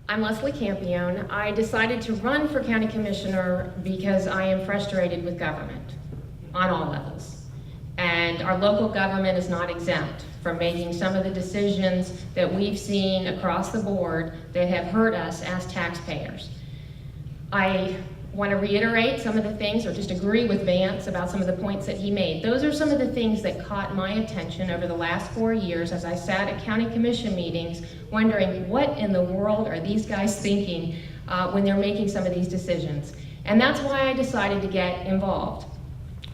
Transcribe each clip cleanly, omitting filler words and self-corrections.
I'm Leslie Campione. I decided to run for county commissioner because I am frustrated with government on all levels. And our local government is not exempt from making some of the decisions that we've seen across the board that have hurt us as taxpayers. I want to reiterate some of the things, or just agree with Vance about some of the points that he made. Those are some of the things that caught my attention over the last 4 years as I sat at county commission meetings wondering what in the world are these guys thinking when they're making some of these decisions. And that's why I decided to get involved.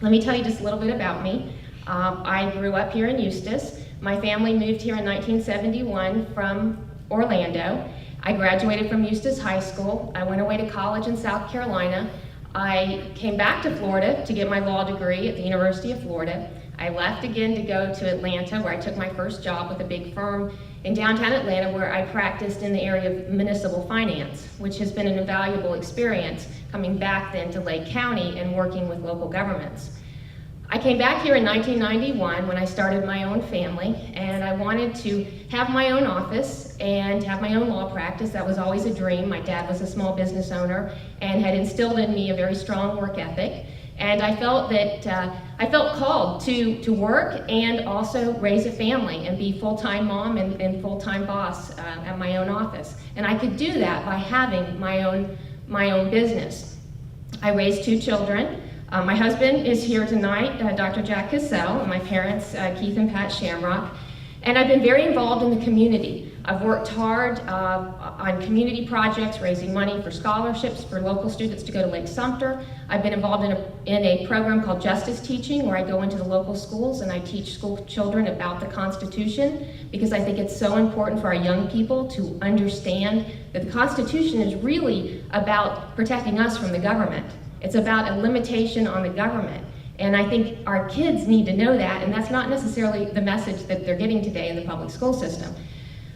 Let me tell you just a little bit about me. I grew up here in Eustis. My family moved here in 1971 from Orlando. I graduated from Eustis High School. I went away to college in South Carolina. I came back to Florida to get my law degree at the University of Florida. I left again to go to Atlanta, where I took my first job with a big firm in downtown Atlanta, where I practiced in the area of municipal finance, which has been an invaluable experience coming back then to Lake County and working with local governments. I came back here in 1991 when I started my own family, and I wanted to have my own office and have my own law practice. That was always a dream. My dad was a small business owner and had instilled in me a very strong work ethic. And I felt that I felt called to work and also raise a family and be full-time mom and full-time boss at my own office. And I could do that by having my own business. I raised 2 children. My husband is here tonight, Dr. Jack Cassell, and my parents, Keith and Pat Shamrock. And I've been very involved in the community. I've worked hard on community projects, raising money for scholarships for local students to go to Lake Sumter. I've been involved in a program called Justice Teaching, where I go into the local schools and I teach school children about the Constitution, because I think it's so important for our young people to understand that the Constitution is really about protecting us from the government. It's about a limitation on the government. And I think our kids need to know that, and that's not necessarily the message that they're getting today in the public school system.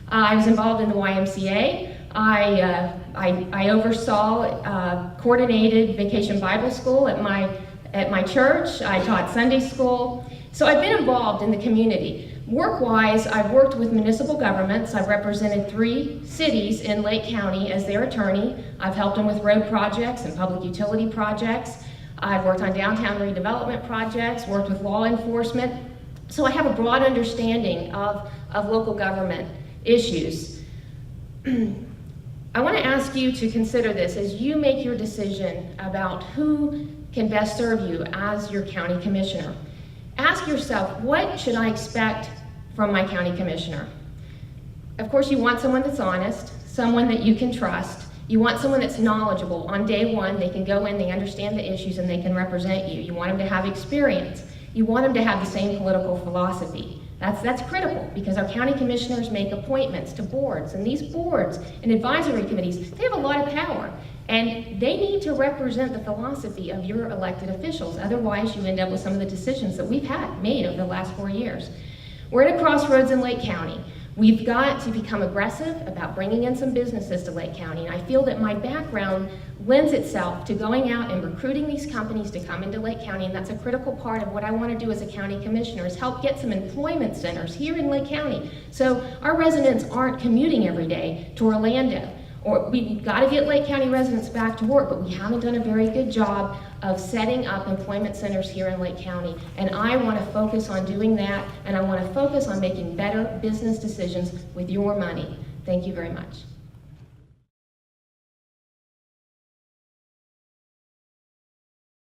I was involved in the YMCA. I oversaw coordinated vacation Bible school at my church. I taught Sunday school. So I've been involved in the community. Work-wise, I've worked with municipal governments. I've represented 3 cities in Lake County as their attorney. I've helped them with road projects and public utility projects. I've worked on downtown redevelopment projects, worked with law enforcement. So I have a broad understanding of local government issues. I want to ask you to consider this as you make your decision about who can best serve you as your county commissioner. Ask yourself, what should I expect from my county commissioner? Of course, you want someone that's honest, someone that you can trust. You want someone that's knowledgeable. On day one, they can go in, they understand the issues, and they can represent you. You want them to have experience. You want them to have the same political philosophy. That's critical, because our county commissioners make appointments to boards, and these boards and advisory committees, they have a lot of power, and they need to represent the philosophy of your elected officials. Otherwise, you end up with some of the decisions that we've had made over the last 4 years. We're at a crossroads in Lake County. We've got to become aggressive about bringing in some businesses to Lake County, and I feel that my background lends itself to going out and recruiting these companies to come into Lake County, and that's a critical part of what I want to do as a county commissioner, is help get some employment centers here in Lake County so our residents aren't commuting every day to Orlando. Or we've got to get Lake County residents back to work, but we haven't done a very good job of setting up employment centers here in Lake County. And I want to focus on doing that, and I want to focus on making better business decisions with your money. Thank you very much.